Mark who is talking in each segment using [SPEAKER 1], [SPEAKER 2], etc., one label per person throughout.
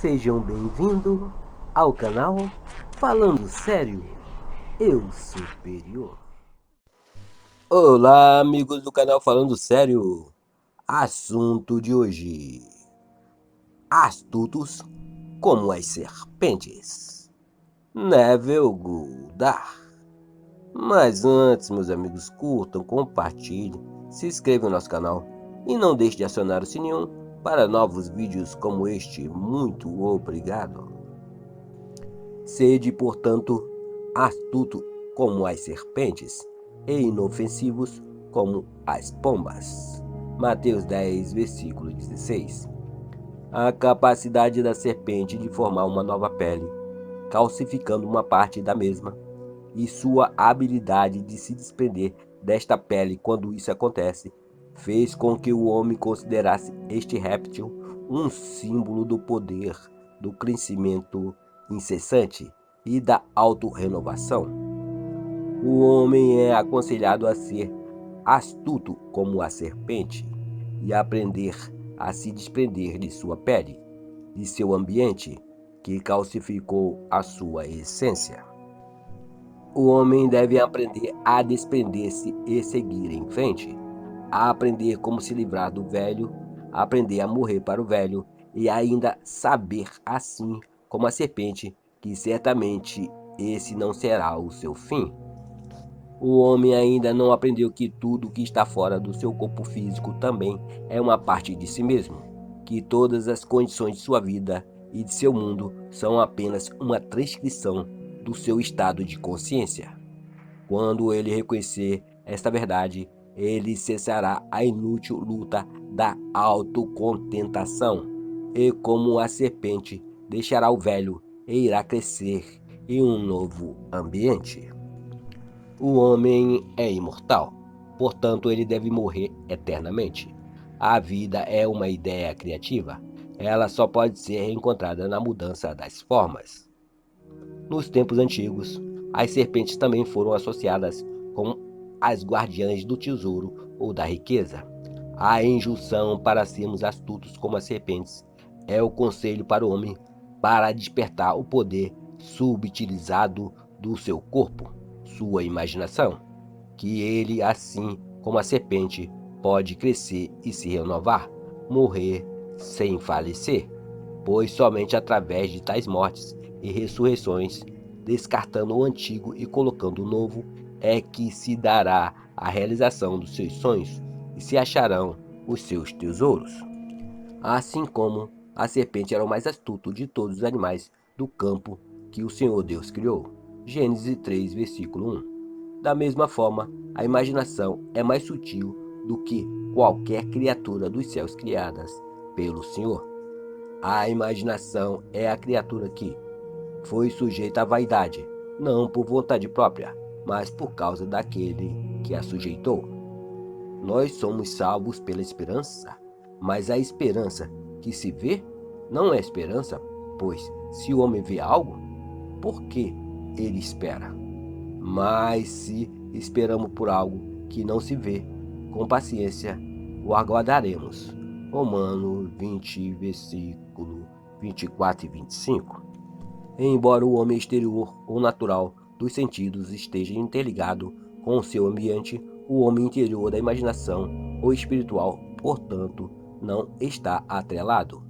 [SPEAKER 1] Sejam bem-vindos ao canal Falando Sério, eu superior. Olá, amigos do canal Falando Sério. Assunto de hoje: astutos como as serpentes. Neville Goddard. Mas antes, meus amigos, curtam, compartilhem, se inscrevam no nosso canal e não deixe de acionar o sininho para novos vídeos como este. Muito obrigado. Sede, portanto, astuto como as serpentes e inofensivos como as pombas. Mateus 10, versículo 16. A capacidade da serpente de formar uma nova pele, calcificando uma parte da mesma, e sua habilidade de se desprender desta pele quando isso acontece, fez com que o homem considerasse este réptil um símbolo do poder, do crescimento incessante e da autorrenovação. O homem é aconselhado a ser astuto como a serpente e aprender a se desprender de sua pele, de seu ambiente, que calcificou a sua essência. O homem deve aprender a desprender-se e seguir em frente, a aprender como se livrar do velho, a aprender a morrer para o velho e ainda saber, assim como a serpente, que certamente esse não será o seu fim. O homem ainda não aprendeu que tudo que está fora do seu corpo físico também é uma parte de si mesmo, que todas as condições de sua vida e de seu mundo são apenas uma transcrição do seu estado de consciência. Quando ele reconhecer esta verdade, ele cessará a inútil luta da autocontentação e, como a serpente, deixará o velho e irá crescer em um novo ambiente. O homem é imortal, portanto ele deve morrer eternamente. A vida é uma ideia criativa, ela só pode ser encontrada na mudança das formas. Nos tempos antigos, as serpentes também foram associadas com as guardiãs do tesouro ou da riqueza. A injunção para sermos astutos como as serpentes é o conselho para o homem para despertar o poder subutilizado do seu corpo, sua imaginação, que ele, assim como a serpente, pode crescer e se renovar, morrer sem falecer, pois somente através de tais mortes e ressurreições, descartando o antigo e colocando o novo, é que se dará a realização dos seus sonhos e se acharão os seus tesouros. Assim como a serpente era o mais astuto de todos os animais do campo que o Senhor Deus criou. Gênesis 3, versículo 1. Da mesma forma, a imaginação é mais sutil do que qualquer criatura dos céus criadas pelo Senhor. A imaginação é a criatura que foi sujeita à vaidade, não por vontade própria, mas por causa daquele que a sujeitou. Nós somos salvos pela esperança, mas a esperança que se vê não é esperança, pois se o homem vê algo, por que ele espera? Mas se esperamos por algo que não se vê, com paciência o aguardaremos. Romanos 20, versículo 24 e 25. Embora o homem exterior ou natural dos sentidos esteja interligado com o seu ambiente, o homem interior da imaginação ou espiritual, portanto, não está atrelado.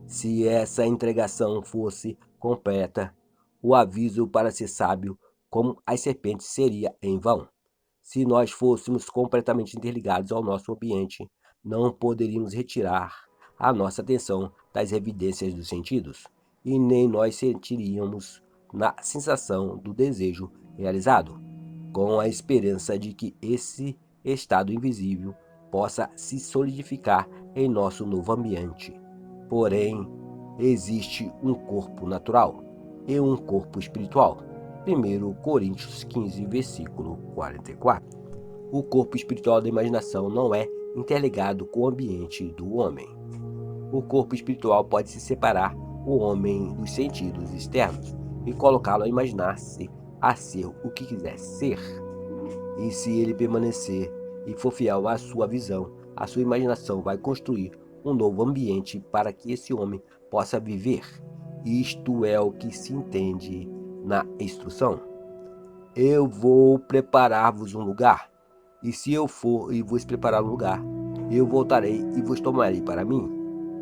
[SPEAKER 1] Se essa entregação fosse completa, o aviso para ser sábio como as serpentes seria em vão. Se nós fôssemos completamente interligados ao nosso ambiente, não poderíamos retirar a nossa atenção das evidências dos sentidos, e nem nós sentiríamos na sensação do desejo realizado, com a esperança de que esse estado invisível possa se solidificar em nosso novo ambiente. Porém, existe um corpo natural e um corpo espiritual. 1 Coríntios 15, versículo 44. O corpo espiritual da imaginação não é interligado com o ambiente do homem. O corpo espiritual pode se separar o homem dos sentidos externos e colocá-lo a imaginar-se a ser o que quiser ser. E se ele permanecer e for fiel à sua visão, a sua imaginação vai construir um novo ambiente para que esse homem possa viver. Isto é o que se entende na instrução. Eu vou preparar-vos um lugar, e se eu for e vos preparar um lugar, eu voltarei e vos tomarei para mim,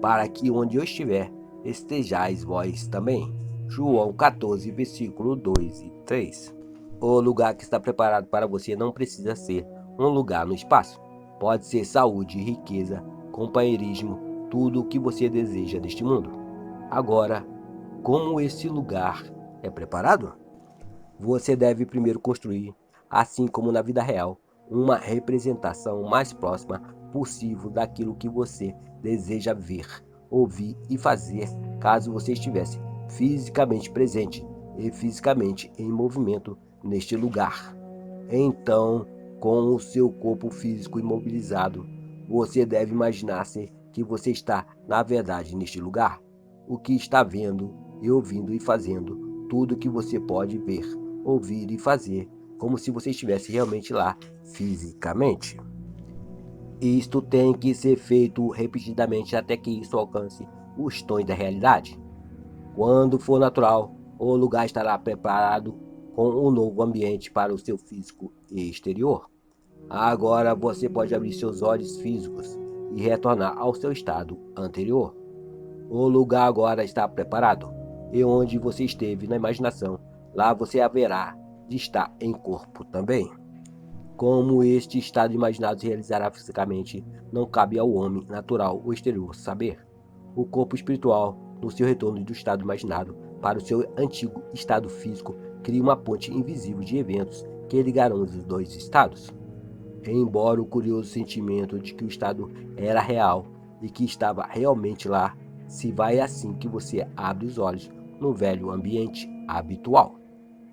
[SPEAKER 1] para que onde eu estiver, estejais vós também. João 14, versículo 2 e 3. O lugar que está preparado para você não precisa ser um lugar no espaço. Pode ser saúde, riqueza, companheirismo, tudo o que você deseja neste mundo. Agora, como esse lugar é preparado? Você deve primeiro construir, assim como na vida real, uma representação mais próxima possível daquilo que você deseja ver, ouvir e fazer caso você estivesse fisicamente presente e fisicamente em movimento neste lugar. Então, com o seu corpo físico imobilizado, você deve imaginar-se que você está, na verdade, neste lugar. O que está vendo e ouvindo e fazendo, tudo que você pode ver, ouvir e fazer, como se você estivesse realmente lá, fisicamente. Isto tem que ser feito repetidamente até que isso alcance os tons da realidade. Quando for natural, o lugar estará preparado com um novo ambiente para o seu físico exterior. Agora você pode abrir seus olhos físicos e retornar ao seu estado anterior. O lugar agora está preparado, e onde você esteve na imaginação, lá você haverá de estar em corpo também. Como este estado imaginado se realizará fisicamente, não cabe ao homem natural ou exterior saber. O corpo espiritual, no seu retorno do estado imaginado para o seu antigo estado físico, cria uma ponte invisível de eventos que ligarão os dois estados. Embora o curioso sentimento de que o estado era real e que estava realmente lá, se vai assim que você abre os olhos no velho ambiente habitual.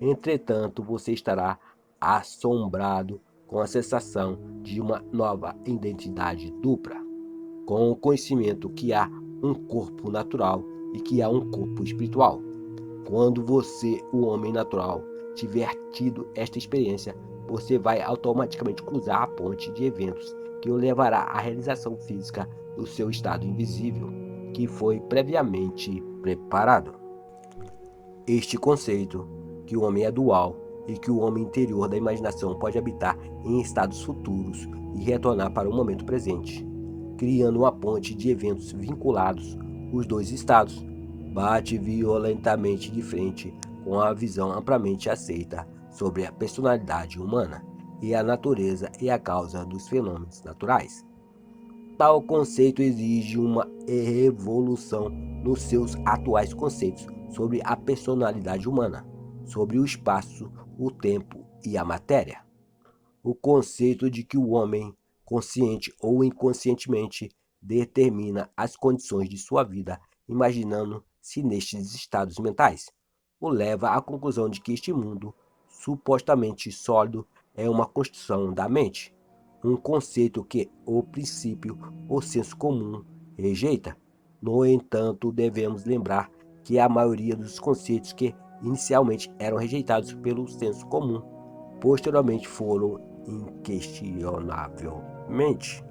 [SPEAKER 1] Entretanto, você estará assombrado com a sensação de uma nova identidade dupla, com o conhecimento que há um corpo natural e que há um corpo espiritual. Quando você, o homem natural, tiver tido esta experiência, você vai automaticamente cruzar a ponte de eventos que o levará à realização física do seu estado invisível, que foi previamente preparado. Este conceito, que o homem é dual e que o homem interior da imaginação pode habitar em estados futuros e retornar para o momento presente, criando uma ponte de eventos vinculados, os dois estados, bate violentamente de frente com a visão amplamente aceita sobre a personalidade humana e a natureza e a causa dos fenômenos naturais. Tal conceito exige uma revolução nos seus atuais conceitos sobre a personalidade humana, sobre o espaço, o tempo e a matéria. O conceito de que o homem, consciente ou inconscientemente, determina as condições de sua vida, imaginando-se nestes estados mentais, o leva à conclusão de que este mundo, supostamente sólido, é uma construção da mente, um conceito que o princípio, o senso comum, rejeita. No entanto, devemos lembrar que a maioria dos conceitos que inicialmente eram rejeitados pelo senso comum, posteriormente foram inquestionavelmente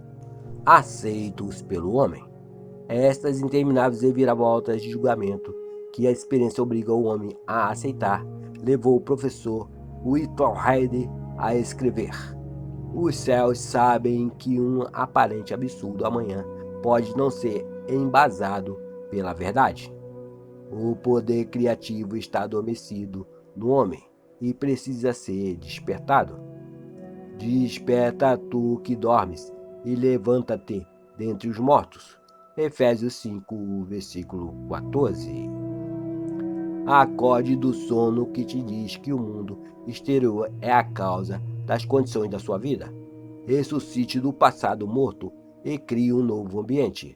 [SPEAKER 1] aceitos pelo homem. Estas intermináveis reviravoltas de julgamento que a experiência obriga o homem a aceitar levou o professor Whitehead a escrever: os céus sabem que um aparente absurdo amanhã pode não ser embasado pela verdade. O poder criativo está adormecido no homem e precisa ser despertado. Desperta tu que dormes e levanta-te dentre os mortos. Efésios 5, versículo 14. Acorde do sono que te diz que o mundo exterior é a causa das condições da sua vida. Ressuscite do passado morto e crie um novo ambiente.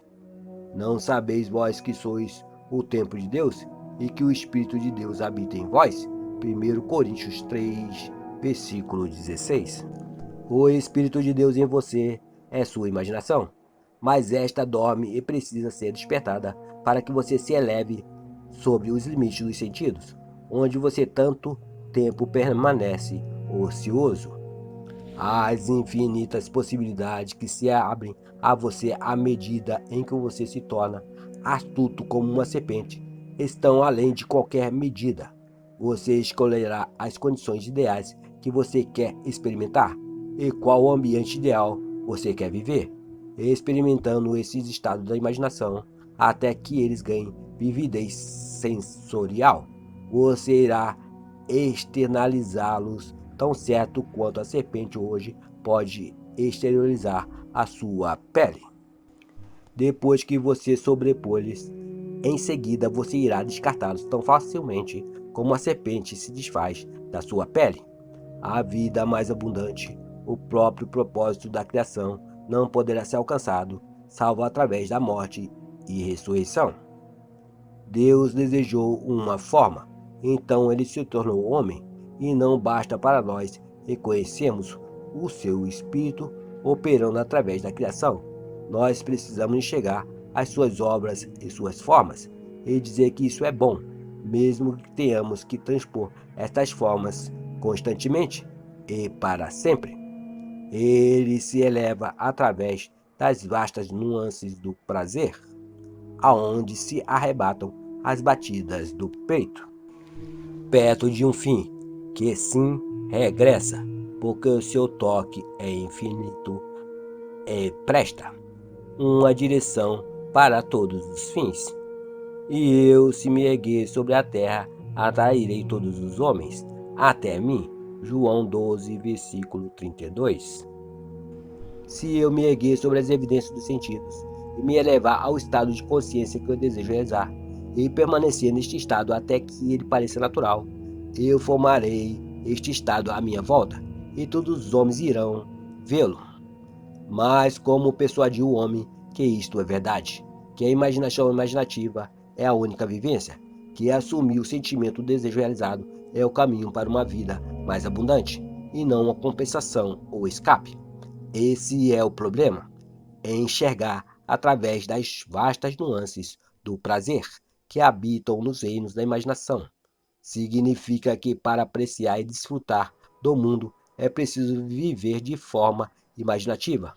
[SPEAKER 1] Não sabeis vós que sois o templo de Deus e que o Espírito de Deus habita em vós? 1 Coríntios 3, versículo 16. O Espírito de Deus em você é sua imaginação, mas esta dorme e precisa ser despertada para que você se eleve sobre os limites dos sentidos, onde você tanto tempo permanece ocioso. As infinitas possibilidades que se abrem a você à medida em que você se torna astuto como uma serpente estão além de qualquer medida. Você escolherá as condições ideais que você quer experimentar e qual ambiente ideal você quer viver, experimentando esses estados da imaginação até que eles ganhem vividez sensorial. Você irá externalizá-los tão certo quanto a serpente hoje pode exteriorizar a sua pele. Depois que você sobrepô-los, em seguida você irá descartá-los tão facilmente como a serpente se desfaz da sua pele. A vida mais abundante, o próprio propósito da criação, não poderá ser alcançado, salvo através da morte e ressurreição. Deus desejou uma forma, então ele se tornou homem, e não basta para nós reconhecermos o seu espírito operando através da criação. Nós precisamos enxergar as suas obras e suas formas, e dizer que isso é bom, mesmo que tenhamos que transpor estas formas constantemente e para sempre. Ele se eleva através das vastas nuances do prazer, aonde se arrebatam as batidas do peito, perto de um fim, que sim regressa, porque o seu toque é infinito e presta uma direção para todos os fins. E eu, se me erguer sobre a terra, atrairei todos os homens até mim. João 12, versículo 32. Se eu me erguer sobre as evidências dos sentidos e me elevar ao estado de consciência que eu desejo realizar, e permanecer neste estado até que ele pareça natural, eu formarei este estado à minha volta, e todos os homens irão vê-lo. Mas como persuadir o homem que isto é verdade, que a imaginação imaginativa é a única vivência, que assumir o sentimento do desejo realizado é o caminho para uma vida mais abundante, e não uma compensação ou escape? Esse é o problema, é enxergar através das vastas nuances do prazer que habitam nos reinos da imaginação. Significa que para apreciar e desfrutar do mundo é preciso viver de forma imaginativa.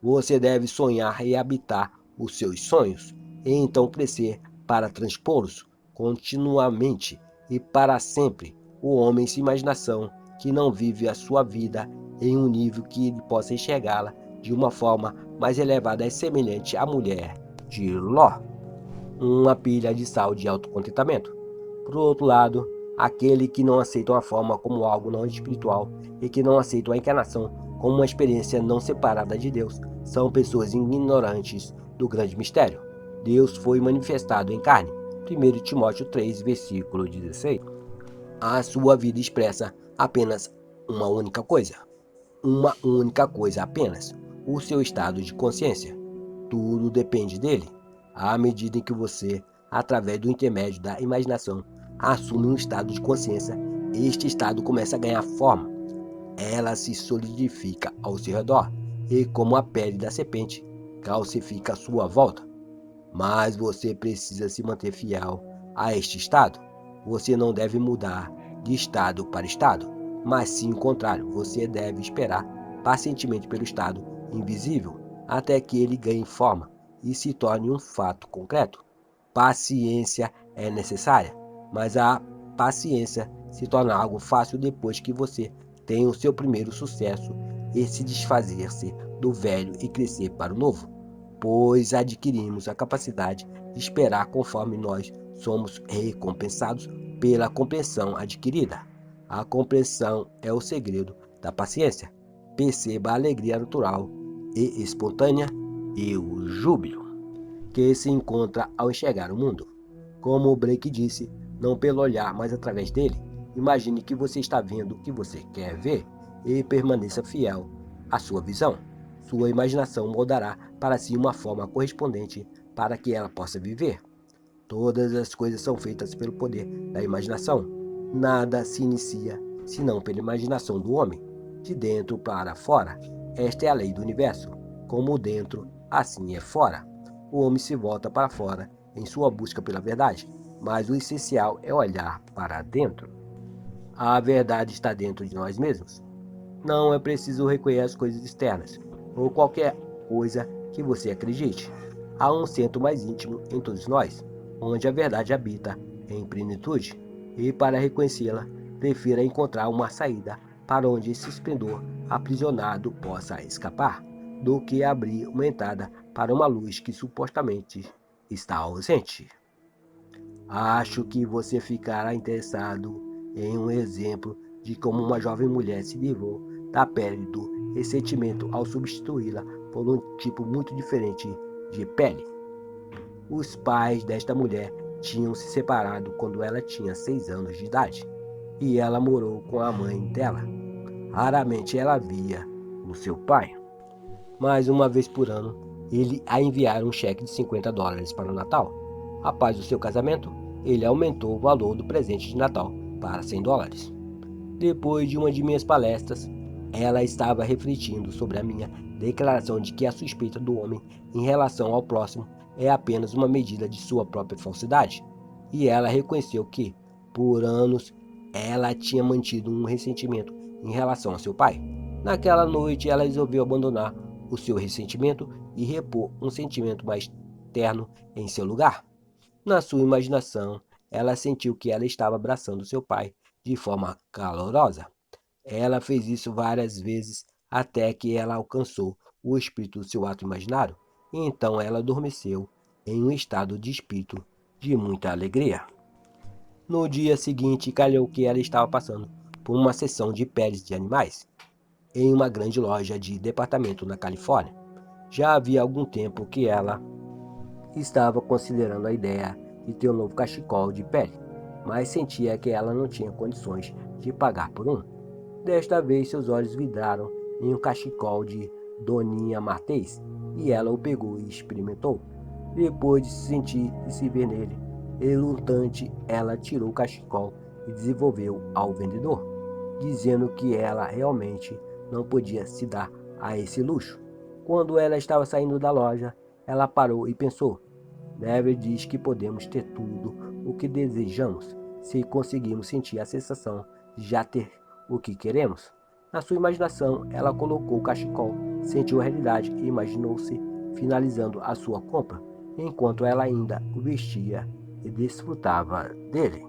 [SPEAKER 1] Você deve sonhar e habitar os seus sonhos, e então crescer para transpô-los continuamente e para sempre. O homem sem imaginação que não vive a sua vida em um nível que ele possa enxergá-la de uma forma mais elevada é semelhante à mulher de Ló, uma pilha de sal de autocontentamento. Por outro lado, aquele que não aceita a forma como algo não espiritual e que não aceita a encarnação como uma experiência não separada de Deus são pessoas ignorantes do grande mistério. Deus foi manifestado em carne. 1 Timóteo 3, versículo 16. A sua vida expressa apenas uma única coisa. Uma única coisa apenas: o seu estado de consciência. Tudo depende dele. À medida em que você, através do intermédio da imaginação, assume um estado de consciência, este estado começa a ganhar forma. Ela se solidifica ao seu redor e, como a pele da serpente, calcifica à sua volta. Mas você precisa se manter fiel a este estado. Você não deve mudar de estado para estado, mas sim o contrário. Você deve esperar pacientemente pelo estado invisível até que ele ganhe forma e se torne um fato concreto. Paciência é necessária, mas a paciência se torna algo fácil depois que você tem o seu primeiro sucesso e se desfazer-se do velho e crescer para o novo, pois adquirimos a capacidade de esperar conforme nós somos recompensados pela compreensão adquirida. A compreensão é o segredo da paciência. Perceba a alegria natural e espontânea e o júbilo que se encontra ao enxergar o mundo. Como o Blake disse, não pelo olhar, mas através dele. Imagine que você está vendo o que você quer ver e permaneça fiel à sua visão. Sua imaginação moldará para si uma forma correspondente para que ela possa viver. Todas as coisas são feitas pelo poder da imaginação. Nada se inicia senão pela imaginação do homem, de dentro para fora. Esta é a lei do universo. Como dentro, assim é fora. O homem se volta para fora em sua busca pela verdade, mas o essencial é olhar para dentro. A verdade está dentro de nós mesmos. Não é preciso recolher as coisas externas, ou qualquer coisa que você acredite. Há um centro mais íntimo em todos nós, onde a verdade habita em plenitude, e para reconhecê-la, prefira encontrar uma saída para onde esse esplendor aprisionado possa escapar, do que abrir uma entrada para uma luz que supostamente está ausente. Acho que você ficará interessado em um exemplo de como uma jovem mulher se livrou da pele do ressentimento ao substituí-la por um tipo muito diferente de pele. Os pais desta mulher tinham se separado quando ela tinha 6 anos de idade, e ela morou com a mãe dela. Raramente ela via o seu pai, mas uma vez por ano ele a enviara um cheque de $50 para o Natal. Após o seu casamento, ele aumentou o valor do presente de Natal para $100. Depois de uma de minhas palestras, ela estava refletindo sobre a minha declaração de que a suspeita do homem em relação ao próximo é apenas uma medida de sua própria falsidade. E ela reconheceu que, por anos, ela tinha mantido um ressentimento em relação a seu pai. Naquela noite, ela resolveu abandonar o seu ressentimento e repor um sentimento mais terno em seu lugar. Na sua imaginação, ela sentiu que ela estava abraçando seu pai de forma calorosa. Ela fez isso várias vezes até que ela alcançou o espírito do seu ato imaginário, e então ela adormeceu em um estado de espírito de muita alegria. No dia seguinte, calhou que ela estava passando por uma sessão de peles de animais em uma grande loja de departamento na Califórnia. Já havia algum tempo que ela estava considerando a ideia de ter um novo cachecol de pele, mas sentia que ela não tinha condições de pagar por um. Desta vez, seus olhos vidraram em um cachecol de Doninha Martês, e ela o pegou e experimentou. Depois de se sentir e se ver nele, relutante, ela tirou o cachecol e devolveu ao vendedor, dizendo que ela realmente não podia se dar a esse luxo. Quando ela estava saindo da loja, ela parou e pensou: Never diz que podemos ter tudo o que desejamos se conseguirmos sentir a sensação de já ter o que queremos. Na sua imaginação, ela colocou o cachecol, sentiu a realidade e imaginou-se finalizando a sua compra, enquanto ela ainda o vestia e desfrutava dele.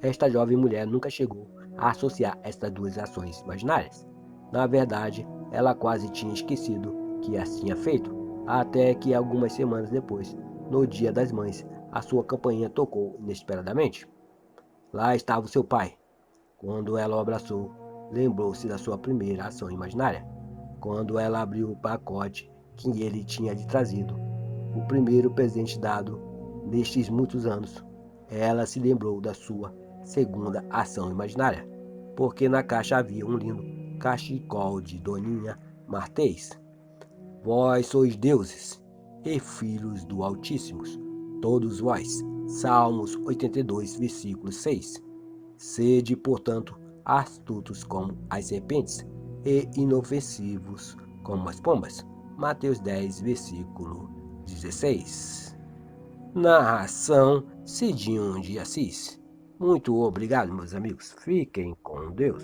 [SPEAKER 1] Esta jovem mulher nunca chegou a associar estas duas ações imaginárias. Na verdade, ela quase tinha esquecido que as tinha feito, até que algumas semanas depois, no Dia das Mães, a sua campainha tocou inesperadamente. Lá estava o seu pai. Quando ela o abraçou, lembrou-se da sua primeira ação imaginária. Quando ela abriu o pacote que ele tinha lhe trazido, o primeiro presente dado nestes muitos anos, ela se lembrou da sua segunda ação imaginária, porque na caixa havia um lindo cachecol de Doninha Martês. Vós sois deuses e filhos do Altíssimo, todos vós. Salmos 82, versículo 6. Sede, portanto, astutos como as serpentes e inofensivos como as pombas. Mateus 10, versículo 16. Narração Cidinho de Assis. Muito obrigado, meus amigos. Fiquem com Deus.